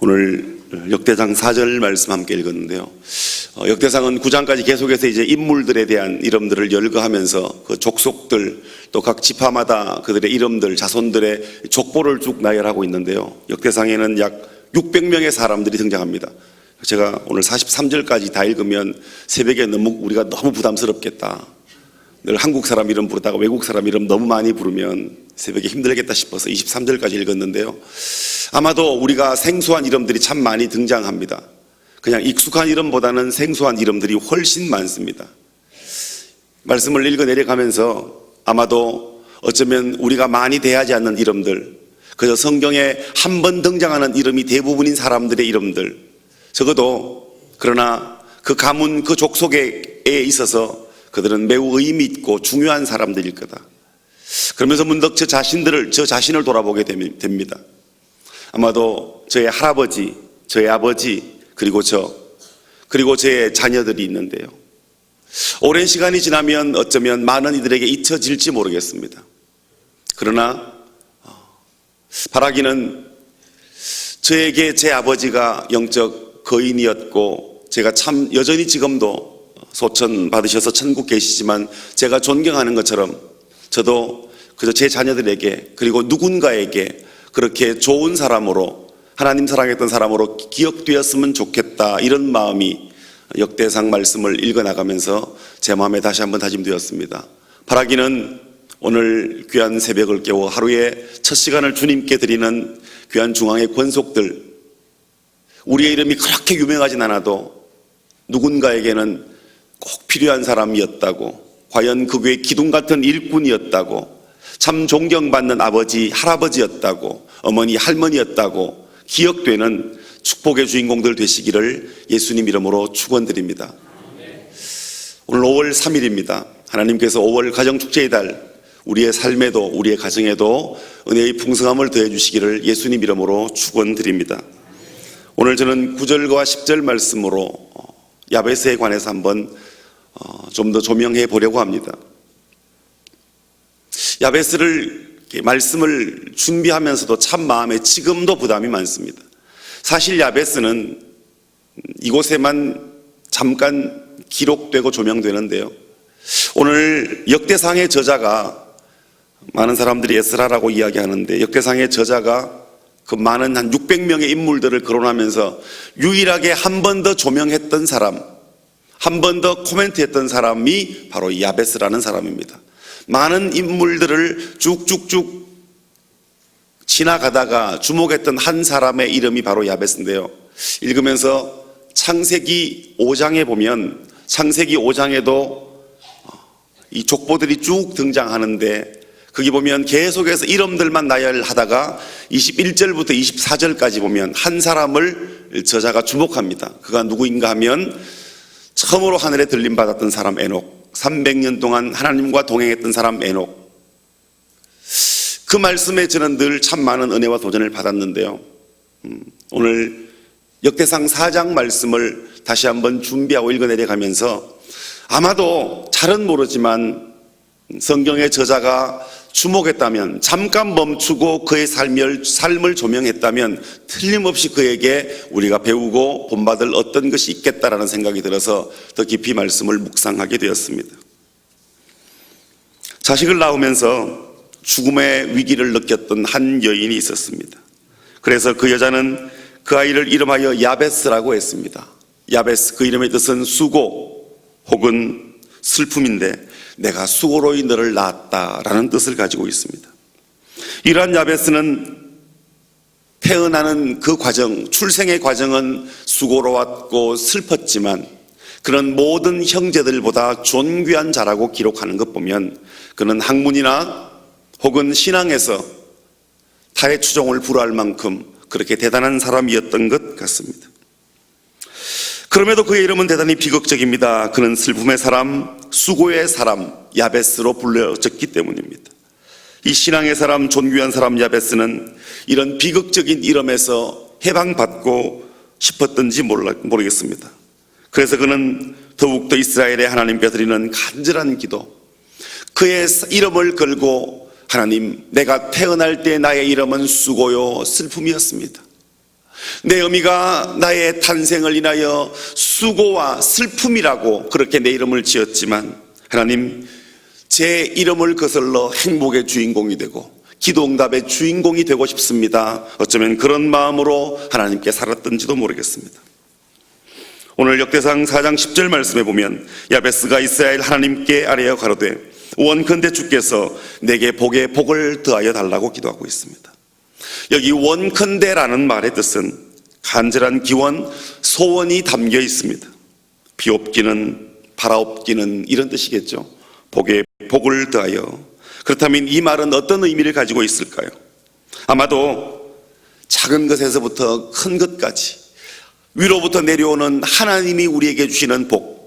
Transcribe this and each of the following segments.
오늘 역대상 4절 말씀 함께 읽었는데요. 역대상은 9장까지 계속해서 이제 인물들에 대한 이름들을 열거하면서 그 족속들 또 각 지파마다 그들의 이름들, 자손들의 족보를 쭉 나열하고 있는데요. 역대상에는 약 600명의 사람들이 등장합니다. 제가 오늘 43절까지 다 읽으면 새벽에 우리가 너무 부담스럽겠다. 늘 한국 사람 이름 부르다가 외국 사람 이름 너무 많이 부르면 새벽에 힘들겠다 싶어서 23절까지 읽었는데요. 아마도 우리가 생소한 이름들이 참 많이 등장합니다. 그냥 익숙한 이름보다는 생소한 이름들이 훨씬 많습니다. 말씀을 읽어 내려가면서 아마도 어쩌면 우리가 많이 대하지 않는 이름들, 그저 성경에 한 번 등장하는 이름이 대부분인 사람들의 이름들, 적어도 그러나 그 가문, 그 족속에 있어서 그들은 매우 의미 있고 중요한 사람들일 거다. 그러면서 문득 저 자신을 돌아보게 됩니다. 아마도 저의 할아버지, 저의 아버지, 그리고 저의 자녀들이 있는데요. 오랜 시간이 지나면 어쩌면 많은 이들에게 잊혀질지 모르겠습니다. 그러나 바라기는 저에게 제 아버지가 영적 거인이었고, 제가 참 여전히 지금도 소천 받으셔서 천국 계시지만 제가 존경하는 것처럼 저도 그저 제 자녀들에게 그리고 누군가에게 그렇게 좋은 사람으로, 하나님 사랑했던 사람으로 기억되었으면 좋겠다, 이런 마음이 역대상 말씀을 읽어나가면서 제 마음에 다시 한번 다짐되었습니다. 바라기는 오늘 귀한 새벽을 깨워 하루의 첫 시간을 주님께 드리는 귀한 중앙의 권속들, 우리의 이름이 그렇게 유명하진 않아도 누군가에게는 꼭 필요한 사람이었다고, 과연 그 교회의 기둥 같은 일꾼이었다고, 참 존경받는 아버지, 할아버지였다고, 어머니, 할머니였다고 기억되는 축복의 주인공들 되시기를 예수님 이름으로 축원드립니다. 오늘 5월 3일입니다. 하나님께서 5월 가정축제의 달, 우리의 삶에도 우리의 가정에도 은혜의 풍성함을 더해 주시기를 예수님 이름으로 축원드립니다. 오늘 저는 9절과 10절 말씀으로 야베스에 관해서 한번 좀 더 조명해 보려고 합니다. 야베스를 말씀을 준비하면서도 참 마음에 지금도 부담이 많습니다. 사실 야베스는 이곳에만 잠깐 기록되고 조명되는데요. 오늘 역대상의 저자가, 많은 사람들이 에스라라고 이야기하는데, 역대상의 저자가 그 많은 한 600명의 인물들을 거론하면서 유일하게 한 번 더 조명했던 사람, 한 번 더 코멘트했던 사람이 바로 야베스라는 사람입니다. 많은 인물들을 쭉쭉쭉 지나가다가 주목했던 한 사람의 이름이 바로 야베스인데요. 읽으면서 창세기 5장에 보면, 창세기 5장에도 이 족보들이 쭉 등장하는데, 거기 보면 계속해서 이름들만 나열하다가 21절부터 24절까지 보면 한 사람을 저자가 주목합니다. 그가 누구인가 하면 처음으로 하늘에 들림 받았던 사람 에녹, 300년 동안 하나님과 동행했던 사람 에녹. 그 말씀에 저는 늘 참 많은 은혜와 도전을 받았는데요. 오늘 역대상 4장 말씀을 다시 한번 준비하고 읽어내려가면서 아마도 잘은 모르지만 성경의 저자가 주목했다면, 잠깐 멈추고 그의 삶을 조명했다면 틀림없이 그에게 우리가 배우고 본받을 어떤 것이 있겠다라는 생각이 들어서 더 깊이 말씀을 묵상하게 되었습니다. 자식을 낳으면서 죽음의 위기를 느꼈던 한 여인이 있었습니다. 그래서 그 여자는 그 아이를 이름하여 야베스라고 했습니다. 야베스, 그 이름의 뜻은 수고 혹은 슬픔인데, 내가 수고로이 너를 낳았다라는 뜻을 가지고 있습니다. 이러한 야베스는 태어나는 그 과정, 출생의 과정은 수고로웠고 슬펐지만 그런 모든 형제들보다 존귀한 자라고 기록하는 것 보면 그는 학문이나 혹은 신앙에서 타의 추종을 불허할 만큼 그렇게 대단한 사람이었던 것 같습니다. 그럼에도 그의 이름은 대단히 비극적입니다. 그는 슬픔의 사람, 수고의 사람 야베스로 불려졌기 때문입니다. 이 신앙의 사람, 존귀한 사람 야베스는 이런 비극적인 이름에서 해방받고 싶었던지 모르겠습니다. 그래서 그는 더욱더 이스라엘의 하나님께 드리는 간절한 기도, 그의 이름을 걸고, 하나님, 내가 태어날 때 나의 이름은 수고요 슬픔이었습니다. 내 어미가 나의 탄생을 인하여 수고와 슬픔이라고 그렇게 내 이름을 지었지만 하나님, 제 이름을 거슬러 행복의 주인공이 되고 기도응답의 주인공이 되고 싶습니다. 어쩌면 그런 마음으로 하나님께 살았던지도 모르겠습니다. 오늘 역대상 4장 10절 말씀에 보면 야베스가 이스라엘 하나님께 아뢰어 가로되 원컨대 주께서 내게 복을 더하여 달라고 기도하고 있습니다. 여기 원컨대라는 말의 뜻은 간절한 기원, 소원이 담겨 있습니다. 비옵기는 바라옵기는 이런 뜻이겠죠. 복을 더하여. 그렇다면 이 말은 어떤 의미를 가지고 있을까요? 아마도 작은 것에서부터 큰 것까지 위로부터 내려오는 하나님이 우리에게 주시는 복,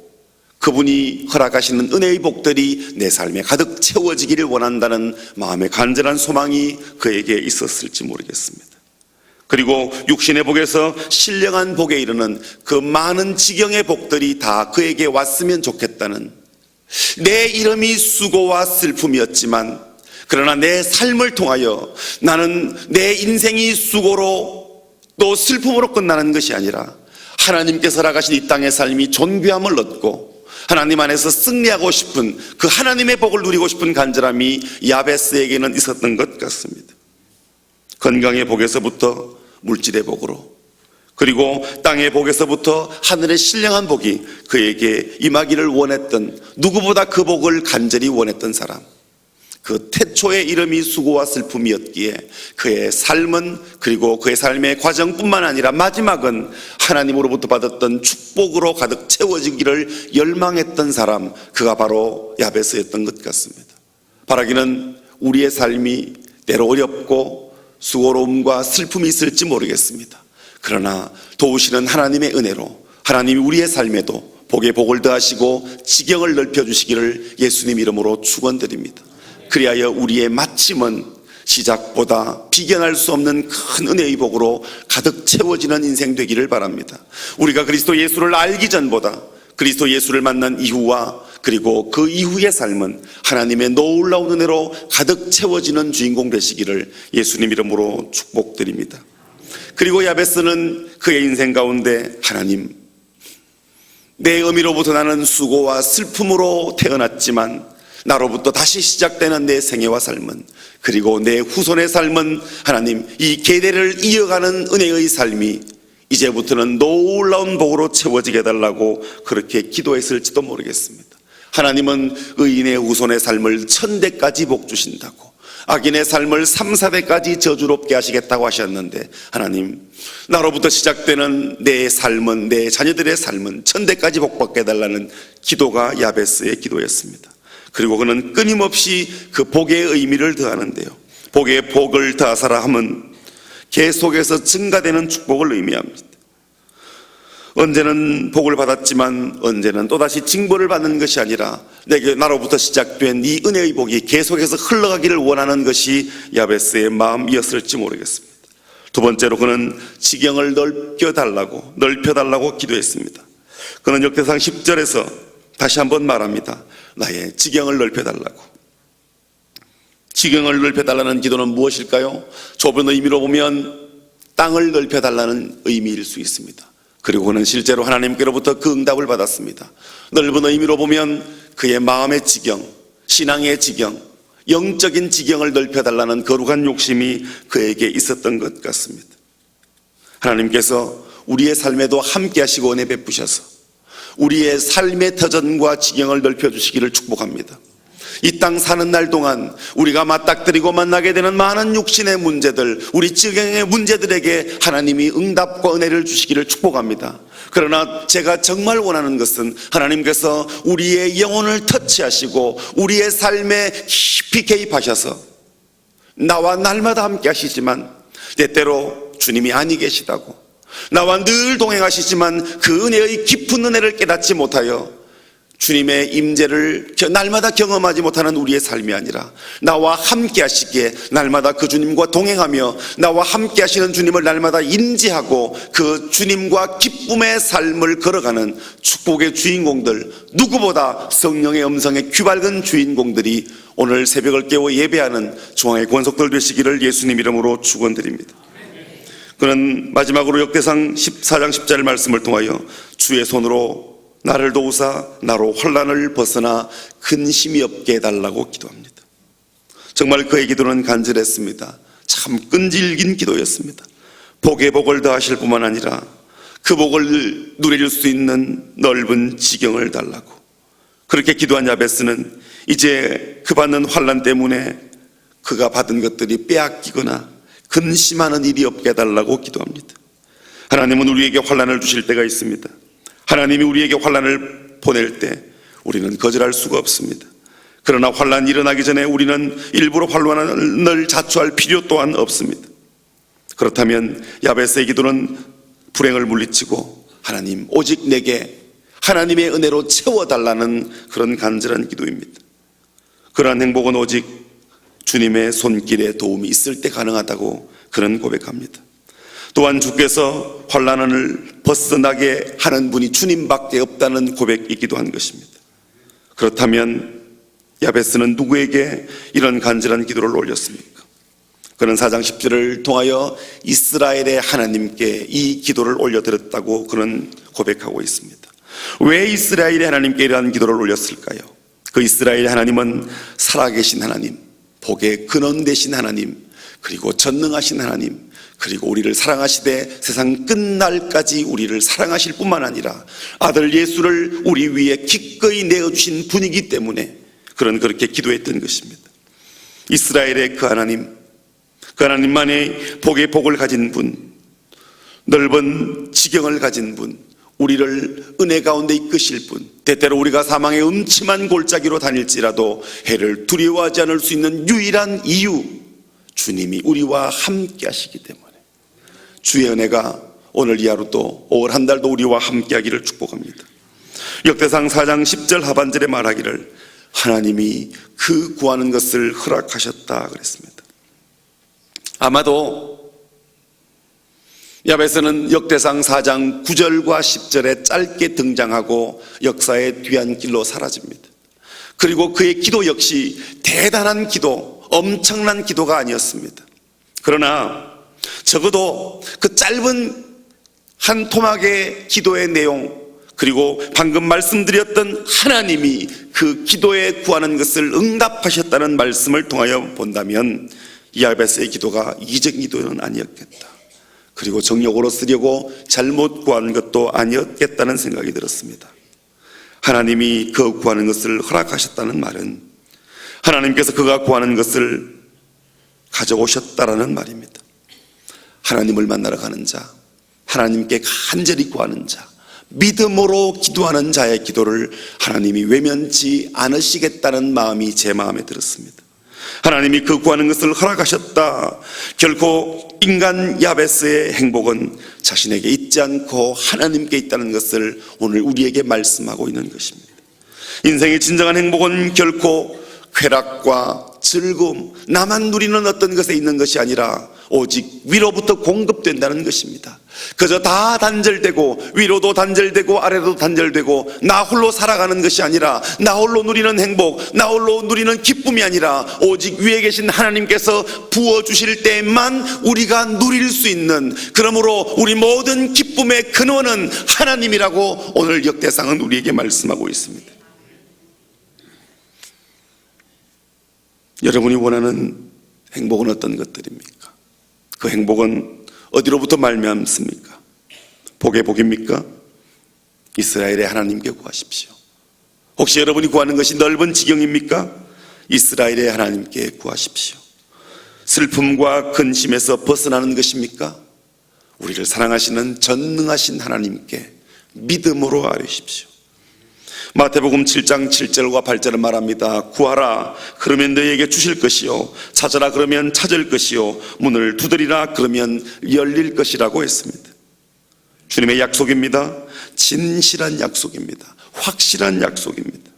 그분이 허락하시는 은혜의 복들이 내 삶에 가득 채워지기를 원한다는 마음의 간절한 소망이 그에게 있었을지 모르겠습니다. 그리고 육신의 복에서 신령한 복에 이르는 그 많은 지경의 복들이 다 그에게 왔으면 좋겠다는, 내 이름이 수고와 슬픔이었지만 그러나 내 삶을 통하여 나는 내 인생이 수고로 또 슬픔으로 끝나는 것이 아니라 하나님께서 허락하신 이 땅의 삶이 존귀함을 얻고 하나님 안에서 승리하고 싶은 그 하나님의 복을 누리고 싶은 간절함이 야베스에게는 있었던 것 같습니다. 건강의 복에서부터 물질의 복으로, 그리고 땅의 복에서부터 하늘의 신령한 복이 그에게 임하기를 원했던, 누구보다 그 복을 간절히 원했던 사람, 그 태초의 이름이 수고와 슬픔이었기에 그의 삶은, 그리고 그의 삶의 과정뿐만 아니라 마지막은 하나님으로부터 받았던 축복으로 가득 채워지기를 열망했던 사람, 그가 바로 야베스였던 것 같습니다. 바라기는 우리의 삶이 때로 어렵고 수고로움과 슬픔이 있을지 모르겠습니다. 그러나 도우시는 하나님의 은혜로 하나님이 우리의 삶에도 복에 복을 더하시고 지경을 넓혀주시기를 예수님 이름으로 축원드립니다. 그리하여 우리의 마침은 시작보다 비견할 수 없는 큰 은혜의 복으로 가득 채워지는 인생 되기를 바랍니다. 우리가 그리스도 예수를 알기 전보다 그리스도 예수를 만난 이후와 그리고 그 이후의 삶은 하나님의 놀라운 은혜로 가득 채워지는 주인공 되시기를 예수님 이름으로 축복드립니다. 그리고 야베스는 그의 인생 가운데 하나님, 내 어미로부터 나는 수고와 슬픔으로 태어났지만 나로부터 다시 시작되는 내 생애와 삶은, 그리고 내 후손의 삶은 하나님, 이 계대를 이어가는 은혜의 삶이 이제부터는 놀라운 복으로 채워지게 해달라고 그렇게 기도했을지도 모르겠습니다. 하나님은 의인의 후손의 삶을 1000대까지 복 주신다고, 악인의 삶을 3, 4대까지 저주롭게 하시겠다고 하셨는데, 하나님, 나로부터 시작되는 내 삶은, 내 자녀들의 삶은 1000대까지 복받게 해달라는 기도가 야베스의 기도였습니다. 그리고 그는 끊임없이 그 복의 의미를 더하는데요, 복의 복을 더하사라 함은 계속해서 증가되는 축복을 의미합니다. 언제는 복을 받았지만 언제는 또다시 징벌을 받는 것이 아니라 내게 나로부터 시작된 이 은혜의 복이 계속해서 흘러가기를 원하는 것이 야베스의 마음이었을지 모르겠습니다. 두 번째로 그는 지경을 넓혀달라고 기도했습니다. 그는 역대상 10절에서 다시 한번 말합니다. 나의 지경을 넓혀달라고. 지경을 넓혀달라는 기도는 무엇일까요? 좁은 의미로 보면 땅을 넓혀달라는 의미일 수 있습니다. 그리고 그는 실제로 하나님께로부터 그 응답을 받았습니다. 넓은 의미로 보면 그의 마음의 지경, 신앙의 지경, 영적인 지경을 넓혀달라는 거룩한 욕심이 그에게 있었던 것 같습니다. 하나님께서 우리의 삶에도 함께 하시고 은혜 베푸셔서 우리의 삶의 터전과 지경을 넓혀주시기를 축복합니다. 이 땅 사는 날 동안 우리가 맞닥뜨리고 만나게 되는 많은 육신의 문제들, 우리 지경의 문제들에게 하나님이 응답과 은혜를 주시기를 축복합니다. 그러나 제가 정말 원하는 것은 하나님께서 우리의 영혼을 터치하시고 우리의 삶에 깊이 개입하셔서 나와 날마다 함께 하시지만 때때로 주님이 아니 계시다고, 나와 늘 동행하시지만 그 은혜의 깊은 은혜를 깨닫지 못하여 주님의 임재를 날마다 경험하지 못하는 우리의 삶이 아니라 나와 함께 하시기에 날마다 그 주님과 동행하며 나와 함께 하시는 주님을 날마다 인지하고 그 주님과 기쁨의 삶을 걸어가는 축복의 주인공들, 누구보다 성령의 음성에 귀밝은 주인공들이 오늘 새벽을 깨워 예배하는 중앙의 권속들 되시기를 예수님 이름으로 축원드립니다. 그는 마지막으로 역대상 14장 10절 말씀을 통하여 주의 손으로 나를 도우사 나로 환난을 벗어나 근심이 없게 해달라고 기도합니다. 정말 그의 기도는 간절했습니다. 참 끈질긴 기도였습니다. 복에 복을 더하실 뿐만 아니라 그 복을 누릴 수 있는 넓은 지경을 달라고. 그렇게 기도한 야베스는 이제 그 받는 환난 때문에 그가 받은 것들이 빼앗기거나 근심하는 일이 없게 해달라고 기도합니다. 하나님은 우리에게 환난을 주실 때가 있습니다. 하나님이 우리에게 환난을 보낼 때 우리는 거절할 수가 없습니다. 그러나 환난이 일어나기 전에 우리는 일부러 환난을 자초할 필요 또한 없습니다. 그렇다면 야베스의 기도는 불행을 물리치고 하나님 오직 내게 하나님의 은혜로 채워달라는 그런 간절한 기도입니다. 그러한 행복은 오직 주님의 손길에 도움이 있을 때 가능하다고 그는 고백합니다. 또한 주께서 환난을 벗어나게 하는 분이 주님밖에 없다는 고백이기도 한 것입니다. 그렇다면 야베스는 누구에게 이런 간절한 기도를 올렸습니까? 그는 4장 10절을 통하여 이스라엘의 하나님께 이 기도를 올려드렸다고 그는 고백하고 있습니다. 왜 이스라엘의 하나님께 이러한 기도를 올렸을까요? 그 이스라엘의 하나님은 살아계신 하나님, 복의 근원 되신 하나님, 그리고 전능하신 하나님, 그리고 우리를 사랑하시되 세상 끝날까지 우리를 사랑하실 뿐만 아니라 아들 예수를 우리 위에 기꺼이 내어주신 분이기 때문에 그는 그렇게 기도했던 것입니다. 이스라엘의 그 하나님만의 복의 복을 가진 분, 넓은 지경을 가진 분, 우리를 은혜 가운데 이끄실 분, 때때로 우리가 사망의 음침한 골짜기로 다닐지라도 해를 두려워하지 않을 수 있는 유일한 이유, 주님이 우리와 함께 하시기 때문에 주의 은혜가 오늘 이 하루도 올 한 달도 우리와 함께 하기를 축복합니다. 역대상 4장 10절 하반절에 말하기를 하나님이 그 구하는 것을 허락하셨다 그랬습니다. 아마도 야베스는 역대상 4장 9절과 10절에 짧게 등장하고 역사의 뒤안길로 사라집니다. 그리고 그의 기도 역시 대단한 기도, 엄청난 기도가 아니었습니다. 그러나 적어도 그 짧은 한 토막의 기도의 내용, 그리고 방금 말씀드렸던 하나님이 그 기도에 구하는 것을 응답하셨다는 말씀을 통하여 본다면 야베스의 기도가 이적인 기도는 아니었겠다. 그리고 정욕으로 쓰려고 잘못 구한 것도 아니었겠다는 생각이 들었습니다. 하나님이 그 구하는 것을 허락하셨다는 말은 하나님께서 그가 구하는 것을 가져오셨다라는 말입니다. 하나님을 만나러 가는 자, 하나님께 간절히 구하는 자, 믿음으로 기도하는 자의 기도를 하나님이 외면치 않으시겠다는 마음이 제 마음에 들었습니다. 하나님이 그 구하는 것을 허락하셨다. 결코 인간 야베스의 행복은 자신에게 있지 않고 하나님께 있다는 것을 오늘 우리에게 말씀하고 있는 것입니다. 인생의 진정한 행복은 결코 쾌락과 즐거움, 나만 누리는 어떤 것에 있는 것이 아니라 오직 위로부터 공급된다는 것입니다. 그저 다 단절되고 위로도 단절되고 아래도 단절되고 나 홀로 살아가는 것이 아니라 나 홀로 누리는 행복, 나 홀로 누리는 기쁨이 아니라 오직 위에 계신 하나님께서 부어주실 때만 우리가 누릴 수 있는, 그러므로 우리 모든 기쁨의 근원은 하나님이라고 오늘 역대상은 우리에게 말씀하고 있습니다. 여러분이 원하는 행복은 어떤 것들입니까? 그 행복은 어디로부터 말미암습니까? 복의 복입니까? 이스라엘의 하나님께 구하십시오. 혹시 여러분이 구하는 것이 넓은 지경입니까? 이스라엘의 하나님께 구하십시오. 슬픔과 근심에서 벗어나는 것입니까? 우리를 사랑하시는 전능하신 하나님께 믿음으로 아뢰십시오. 마태복음 7장 7절과 8절은 말합니다. 구하라 그러면 너희에게 주실 것이요, 찾아라 그러면 찾을 것이요, 문을 두드리라 그러면 열릴 것이라고 했습니다. 주님의 약속입니다. 진실한 약속입니다. 확실한 약속입니다.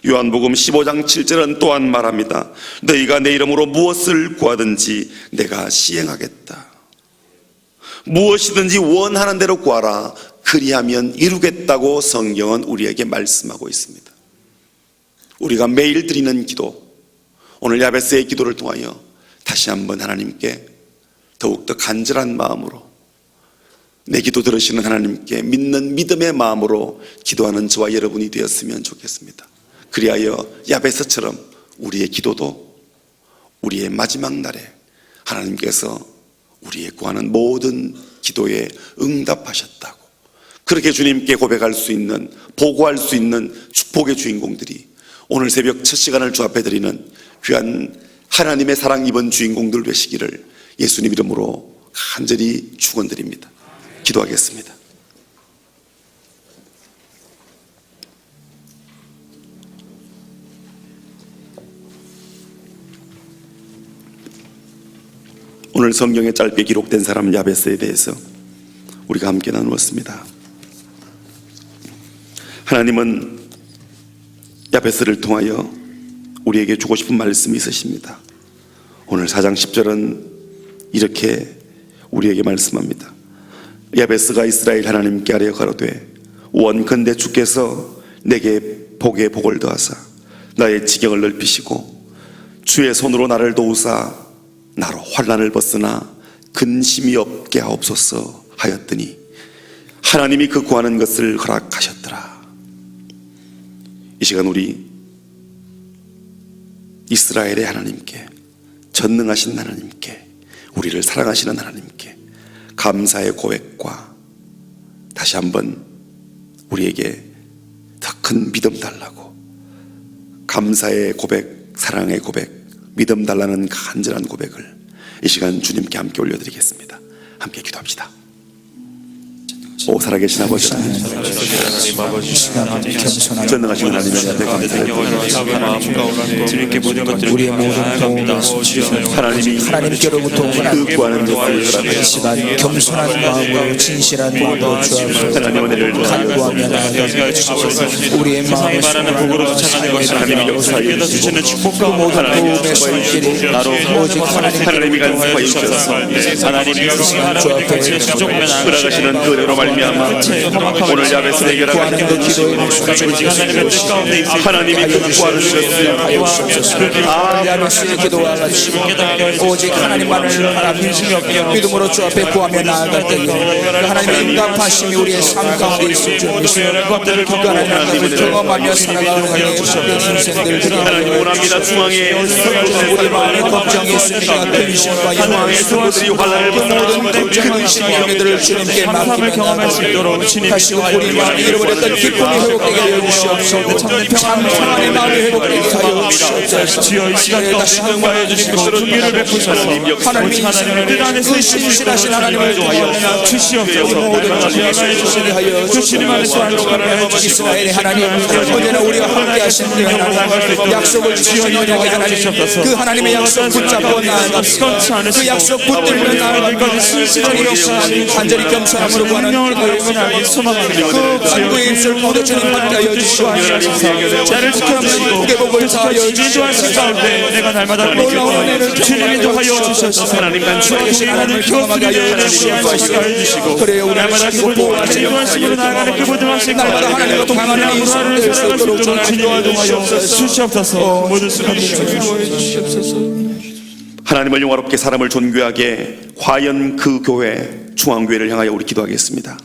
요한복음 15장 7절은 또한 말합니다. 너희가 내 이름으로 무엇을 구하든지 내가 시행하겠다. 무엇이든지 원하는 대로 구하라, 그리하면 이루겠다고 성경은 우리에게 말씀하고 있습니다. 우리가 매일 드리는 기도, 오늘 야베스의 기도를 통하여 다시 한번 하나님께 더욱더 간절한 마음으로 내 기도 들으시는 하나님께 믿는 믿음의 마음으로 기도하는 저와 여러분이 되었으면 좋겠습니다. 그리하여 야베스처럼 우리의 기도도 우리의 마지막 날에 하나님께서 우리의 구하는 모든 기도에 응답하셨다고, 그렇게 주님께 고백할 수 있는, 보고할 수 있는 축복의 주인공들이 오늘 새벽 첫 시간을 주 앞에 드리는 귀한 하나님의 사랑 입은 주인공들 되시기를 예수님 이름으로 간절히 축원드립니다. 기도하겠습니다. 오늘 성경에 짧게 기록된 사람 야베스에 대해서 우리가 함께 나누었습니다. 하나님은 야베스를 통하여 우리에게 주고 싶은 말씀이 있으십니다. 오늘 4장 10절은 이렇게 우리에게 말씀합니다. 야베스가 이스라엘 하나님께 아뢰어 가로되 원컨대 주께서 내게 복에 복을 더하사 나의 지경을 넓히시고 주의 손으로 나를 도우사 나로 환난을 벗으나 근심이 없게 하옵소서 하였더니 하나님이 그 구하는 것을 허락하셨더라. 이 시간 우리 이스라엘의 하나님께, 전능하신 하나님께, 우리를 사랑하시는 하나님께 감사의 고백과 다시 한번 우리에게 더 큰 믿음 달라고, 감사의 고백, 사랑의 고백, 믿음 달라는 간절한 고백을 이 시간 주님께 함께 올려드리겠습니다. 함께 기도합시다. 오 살아계신 아버지, 전능하신 하나님의 앞에 감사드립니다. 주님께 모든 것들을 우리의 모든 도움을 하나님께로부터 그 구하는 것을 이 시간 겸손한 마음으로 진실한 마음으로 주 앞에 간구하며 나아가 주시옵소서. 우리의 마음을 말하는 복으로 쫓아가는 것이 하나님이 역사하여 주시는 축복과 모든 도움의 손길이 나로 오직 하나님이 간섭하여 주셔서 하나님이 이 시간 주 앞에 돌아가시는 그 은혜로 말미암아 오늘 야베스 해결하는 그 기도의 하나님이 그 구하는 것을 야베스의 기도와 같이 오직 하나님만을 바라보며 믿음으로 주 앞에 구하며 나아갈 때 하나님의 응답하심이 우리의 삶 가운데 있을 줄 믿습니다. 하나님을 경험하며 살아가는 인생들 하나님 원합니다. 중앙에 우리 마음에 걱정이 있으니까 근심과 중앙의 성도들이 환난을 모든 근심과 염려들을 주님께 맡기며 다시 우리 마음이 잃어버렸던 기쁨이 회복되게 하여 주시옵소서. 참 평안의 마음이 회복되게 하여 주시옵소서. 주여 이 시간 가운데 응답하여 주시고 긍휼을 베푸셔서 하나님이 뜻 안에서 그 신실하신 하나님을 통하여 주시옵소서. 모든 주님을 주시게 하여 주님 안에서 주시옵소서. 이스라엘의 하나님, 언제나 우리와 함께 하신 그 하나님, 약속을 주시는 언약의 하나님, 그 하나님의 약속 붙잡고 나아갑시다. 그 약속 붙들며 나아갑니다. 간절히 겸손함으로 구하는 그 간구의 입술 모두 주님 함께 하여 주시옵소서. 나를 지켜주시고 회복을 다하여 인도하신 가운데 내가 날마다 주님 인도하여 주셔서 하나님 간섭하신 하나님을 경험하게 하여 주시옵소서. 그래요, 우리 날마다 그분을 인도하심으로 나아가는 그 모든 왕신 날마다 하나님과 동행하는 이 삶을 수 있도록 주님 인도하여 주시옵소서. 모든 수고를 주시옵소서. 하나님을 영화롭게 사람을 존귀하게 과연 그 교회 중앙교회를 향하여 우리 기도하겠습니다.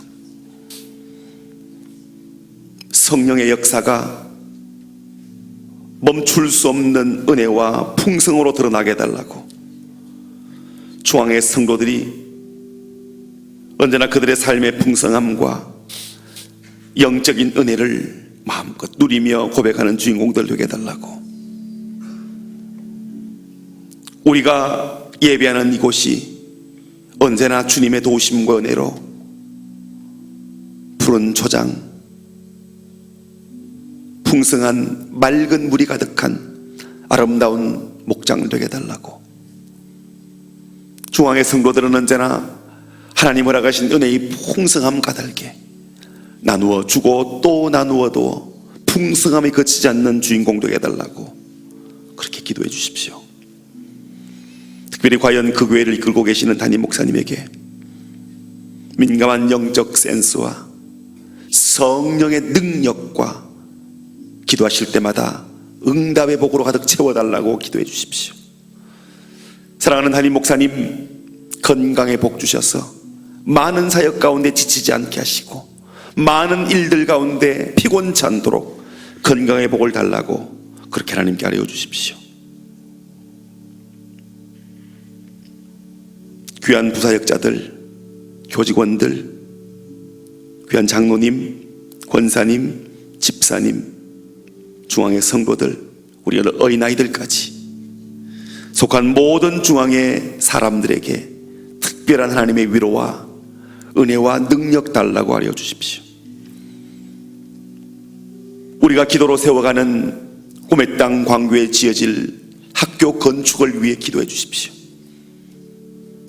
성령의 역사가 멈출 수 없는 은혜와 풍성으로 드러나게 해달라고, 중앙의 성도들이 언제나 그들의 삶의 풍성함과 영적인 은혜를 마음껏 누리며 고백하는 주인공들 되게 해달라고, 우리가 예배하는 이곳이 언제나 주님의 도우심과 은혜로 푸른 초장, 풍성한 맑은 물이 가득한 아름다운 목장 되게 해달라고, 중앙의 성도들은 언제나 하나님 허락하신 은혜의 풍성함 가득하게 나누어 주고 또 나누어도 풍성함이 그치지 않는 주인공 되게 해달라고 그렇게 기도해 주십시오. 특별히 과연 그 교회를 이끌고 계시는 담임 목사님에게 민감한 영적 센스와 성령의 능력과 기도하실 때마다 응답의 복으로 가득 채워달라고 기도해 주십시오. 사랑하는 담임 목사님, 건강에 복 주셔서 많은 사역 가운데 지치지 않게 하시고 많은 일들 가운데 피곤치 않도록 건강의 복을 달라고 그렇게 하나님께 아뢰어 주십시오. 귀한 부사역자들, 교직원들, 귀한 장로님, 권사님, 집사님, 중앙의 성도들, 우리 어린아이들까지 속한 모든 중앙의 사람들에게 특별한 하나님의 위로와 은혜와 능력 달라고 하려 주십시오. 우리가 기도로 세워가는 꿈의 땅 광교에 지어질 학교 건축을 위해 기도해 주십시오.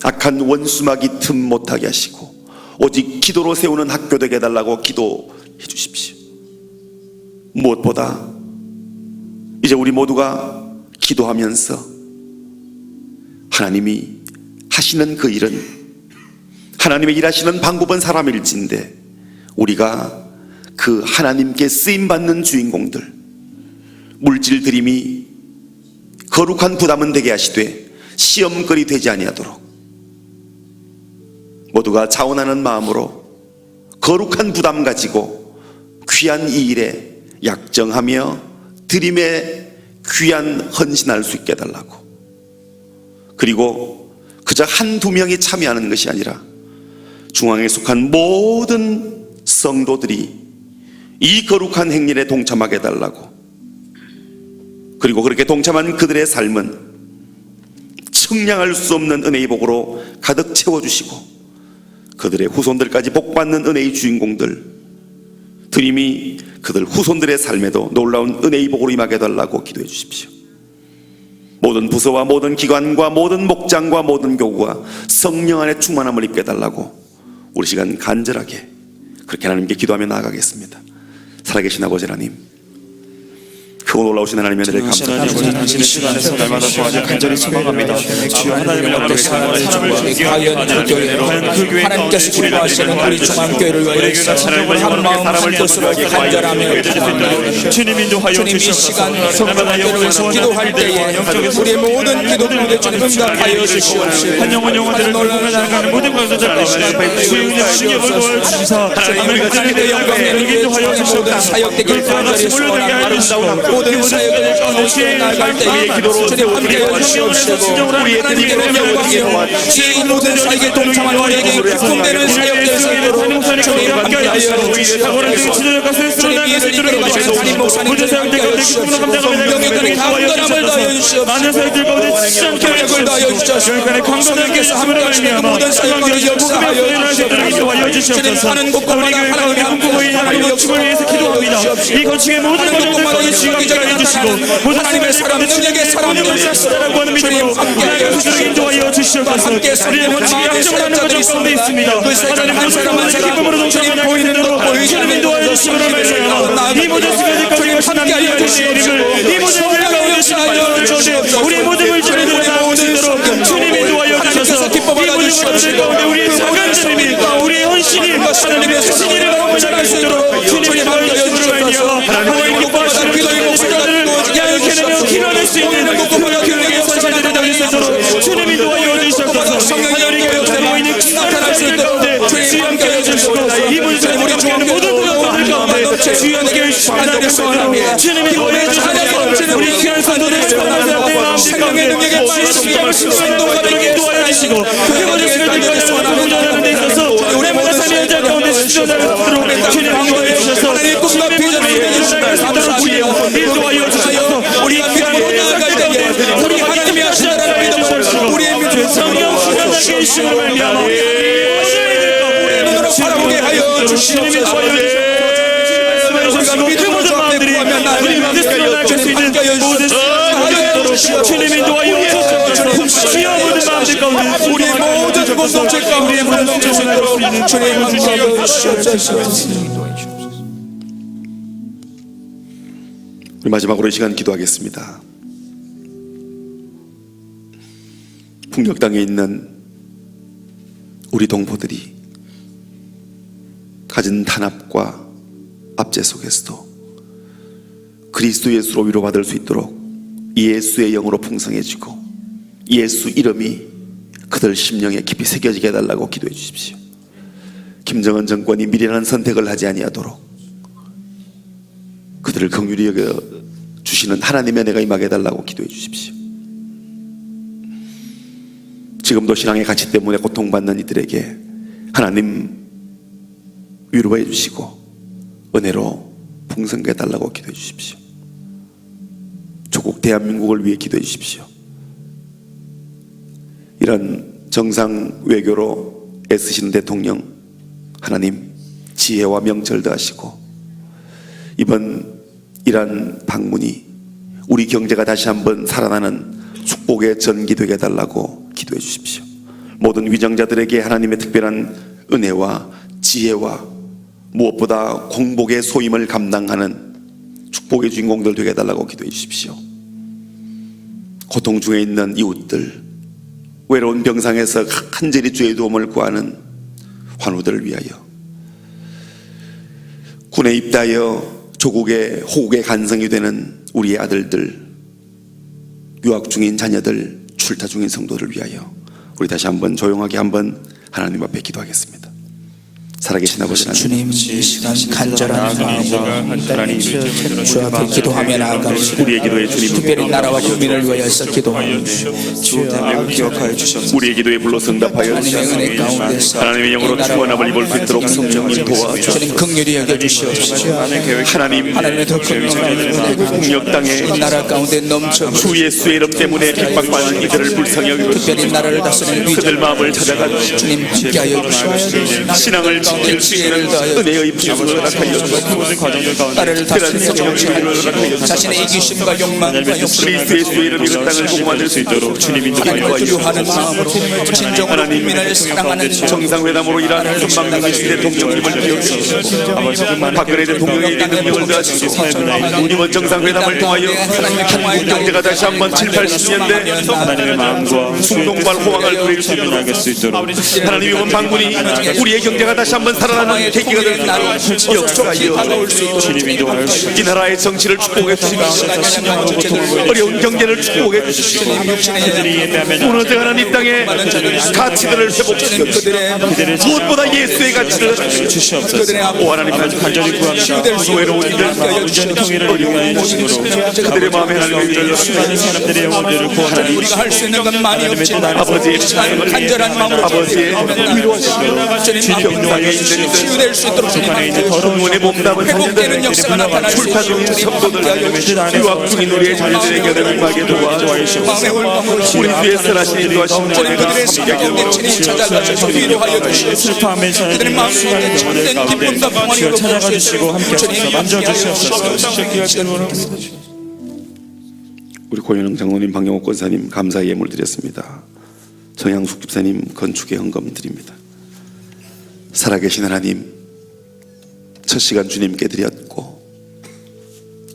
악한 원수막이 틈 못하게 하시고 오직 기도로 세우는 학교 되게 해달라고 기도해 주십시오. 무엇보다 이제 우리 모두가 기도하면서 하나님이 하시는 그 일은, 하나님의 일하시는 방법은 사람일진데 우리가 그 하나님께 쓰임받는 주인공들, 물질 드림이 거룩한 부담은 되게 하시되 시험거리 되지 아니하도록 모두가 자원하는 마음으로 거룩한 부담 가지고 귀한 이 일에 약정하며 드림에 귀한 헌신할 수 있게 해달라고, 그리고 그저 한두 명이 참여하는 것이 아니라 중앙에 속한 모든 성도들이 이 거룩한 행렬에 동참하게 해달라고, 그리고 그렇게 동참한 그들의 삶은 측량할 수 없는 은혜의 복으로 가득 채워주시고 그들의 후손들까지 복받는 은혜의 주인공들, 드림이 그들 후손들의 삶에도 놀라운 은혜의 복으로 임하게 해달라고 기도해 주십시오. 모든 부서와 모든 기관과 모든 목장과 모든 교구가 성령 안에 충만함을 입게 해달라고 우리 시간 간절하게 그렇게 하나님께 기도하며 나아가겠습니다. 살아계신 아버지 하나님, 크고 놀라우신 하나님의 은혜를 감사합니다. 당신의 시간에서 날마다 도와줘 간절히 소망합니다. 주여 하나님의 영광으로 사랑을 해주시고 과연 그 교회 하나님께서 기뻐하시는 우리 중앙교회를 위해서 한 마음 한 뜻으로 간절하며 주님 인도하여 주님 이 주셔서 시간 성도들을 위해서 기도할 때에 우리의 모든 기도 가운데 주님 응답하여 주시옵시고 한 영혼 영혼들을 돌보며 나아가는 모든 것들을 가운데 주의 은혜와 능력을 도와주시사 하나님의 영광을 위해 모든 사역되길 간절히 소원합니다. 모든 사역을 가운데 나아갈 때에 주님 함께해 주시옵시고 하나님의 영광이여 이 모든 사역에 동참한 우리에게 꿈되는 사역될 수 있도록 주님 함께하여 주시옵소서. 주님 이해를 이끌어 가시는 담임 목사님들 함께하여 주시옵소서. 명예들의 강건함을 더하여 주시옵소서. 교역을 더하여 주시옵소서. 성령께서 함께하시는 모든 사역을 역사하여 주시옵소서. 주님 하는 곳곳마다 하나님의 함께하시는 건축을 위해서 기도합니다. 이 건축의 모든 것들을 주님께 해주시고 모든 하나님의 사람 능력의 사람들 사랑하고 하는 믿음으로 하나님께서 주를 인도하여 주시옵소서. 우리는 건축이 양정하는 과정 가운데 있습니다. 하나님 한 사람 한 사람 기쁨으로 동참하는 보이는 대로 주님 인도하여 주시므로 말미암아 이 모든 수고들 가운데 하나님의 이름을 이 모든 물 가운데 하여 주시옵소서. 우리 모든 물질을 나올 수 있도록 주님 인도하여 주셔서 이 모든 것들 가운데 우리의 작은 주님이 우리의 헌신이 하나님의 신의를 가운데 자랄 수 있도록 주님 인도하여 주시옵소서. 하나님 기뻐하시는 기도의 목소리를 야릇게 내며 기도할 수 있는 교회의 선사들을 다닐 수 있도록 주님 인도하여 주시옵소서. 하나님의 역사로 있는 나타날 수 있는 가운데 주님 함께하여 주시고 이 문제를 우리 중앙 모든 분들 가운데 주여 함께해 주시옵소서. 주님 인도하여 주시옵소서. 우리 귀한 성도들 생명의 능력에 빠지시고 생동하게 인도하여 주시고 그들의 생명을 소원하는 데 있어서 우리 모든 삶의 현장 가운데 수준하도록 주님 인도하여 주셔서 하나님의 꿈과 비전을 인도하여 주셔서 우리 귀한 모든 갈대에 우리 하나님이 하시라는 믿음으로 우리의 믿음 성령 충만하게 해주시고 말미암아 우리의 눈으로 바라보게 하여 주시옵소서. 믿음으로 저 앞에 구하면 나를 믿으시며 수 있는 모든 주님 인도하여 주옵소서. 주여 모든 마음들 가운데 우리의 모든 공동체 가운데 모든 수 있도록 주님 함께하여 주옵소서. 우리 마지막으로 이 시간 기도하겠습니다. 풍력 땅에 있는 우리 동포들이 가진 탄압과 압제 속에서도 그리스도 예수로 위로받을 수 있도록 예수의 영으로 풍성해지고 예수 이름이 그들 심령에 깊이 새겨지게 해달라고 기도해 주십시오. 김정은 정권이 미련한 선택을 하지 아니하도록 그들을 긍휼히 여겨 주시는 하나님의 은혜가 임하게 해달라고 기도해 주십시오. 지금도 신앙의 가치 때문에 고통받는 이들에게 하나님 위로해 주시고 은혜로 풍성케 해달라고 기도해 주십시오. 조국 대한민국을 위해 기도해 주십시오. 이런 정상 외교로 애쓰시는 대통령 하나님 지혜와 명철 더하시고 이번 이란 방문이 우리 경제가 다시 한번 살아나는 축복의 전기 되게 해달라고 기도해 주십시오. 모든 위정자들에게 하나님의 특별한 은혜와 지혜와 무엇보다 공복의 소임을 감당하는 축복의 주인공들 되게 해달라고 기도해 주십시오. 고통 중에 있는 이웃들, 외로운 병상에서 간절히 주의 도움을 구하는 환우들을 위하여, 군에 입대하여 조국의 호국의 간성이 되는 우리의 아들들, 유학 중인 자녀들, 출타 중인 성도를 위하여 우리 다시 한번 조용하게 한번 하나님 앞에 기도하겠습니다. 살아계신 아버지 하나님, 주님, 이 시간 간절한 마음으로 주 앞에 기도하며 나아갑니다. 우리의 기도에 주님 특별히 나라와 국민을 위하여서 기도합니다. 주 대한민국 기억하여 주셔서 우리의 기도에 불러 응답하여 하나님의 은혜 가운데서 하나님의 영으로 충만함을 입을 수 있도록 성령님 도와주시옵소서. 주님 긍휼히 여겨주시옵소서. 하나님 하나님의 더 큰 은혜가 국력 땅에 이 나라 가운데 넘쳐 주 예수의 이름 때문에 핍박받는 이들을 불쌍히 여기고 특별히 나라를 다스리는 그들 위정 마음을 찾아가 주님 함께하여 주시옵소서. 신앙을 지킬 수 있는 은혜의 부흥을 허락하여 주옵소서. 모든 과정들 가운데 나라를 다스리는 정치하여 자신의 이기심과 욕망과 욕심 그리스도 예수의 이름 이 땅을 복음할 수 있도록 주님 하나님을 인도하여 두려워하는 마음으로 진정으로 국민을 사랑하는 정상회담으로 일하는 전방장의 대통령님을 비워주시고 박근혜 대통령의 능력을 더하시고 이번 정상회담을 통하여 한국 경제가 다시 한번 7, 80년대 하나님의 마음과 충동과 호황을 누릴 수 있도록 알수 있도록 하나님 이번 방문이 우리의 경제가 다시 한번 살아나는 계기가 될 수 있도록 역사하여 주님 인도하여 주시옵소서. 이 나라의 정치를 축복해 주시고 어려운 경제를 축복해 주시고 그들이 예배하며 무너져가는 이 땅의 가치들을 회복시켜 무엇보다 예수의 가치를 주시옵소서. 오 하나님 간절히 구합니다. 외로운 이들 온전히 통일을 이루게 해주시도록 그들의 마음에 하나님의 위로를 수많은 사람들의 영혼들을 구원하는 우리가 할 수 있는 건 많이 없지만 아버지의 간절한 마음으로 아버지의 위로하시고 주님 병상에 있는 치유될 수 있도록 주님 성문에 몸담은 회복되는 역사가 나타날 수 출타 중인 성도들 유학 중인 우리의 자녀들에게 은혜하게 도와주시고 마음의 올방으로 우리 뒤에 선하신 인도하신 주님 그들의 삶 가운데 친히 찾아가셔서 위로하여 주시옵소서. 슬퍼함에 그들의 마음속에 참된 기쁨과 평안이 찾아가 주시고 함께 하소서. 만져 주시옵소서. 우리 고현영 장로님, 방영옥 권사님 감사의 예물 드렸습니다. 정양숙 집사님 건축의 헌금 드립니다. 살아계신 하나님, 첫 시간 주님께 드렸고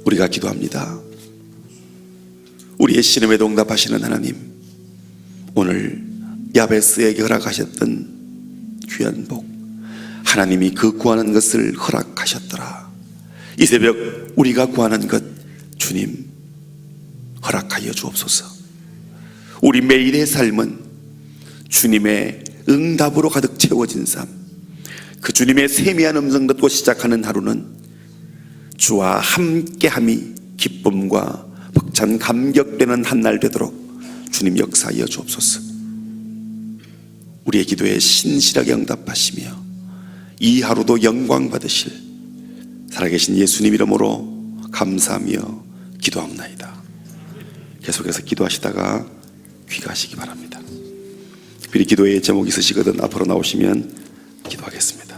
우리가 기도합니다. 우리의 신음에도 응답하시는 하나님, 오늘 야베스에게 허락하셨던 귀한 복, 하나님이 그 구하는 것을 허락하셨더라. 이 새벽 우리가 구하는 것 주님 허락하여 주옵소서. 우리 매일의 삶은 주님의 응답으로 가득 채워진 삶, 그 주님의 세미한 음성 듣고 시작하는 하루는 주와 함께함이 기쁨과 벅찬 감격되는 한날 되도록 주님 역사하여 주옵소서. 우리의 기도에 신실하게 응답하시며 이 하루도 영광 받으실 살아계신 예수님 이름으로 감사하며 기도합나이다. 계속해서 기도하시다가 귀가하시기 바랍니다. 특별히 기도의 제목이 있으시거든 앞으로 나오시면 기도하겠습니다.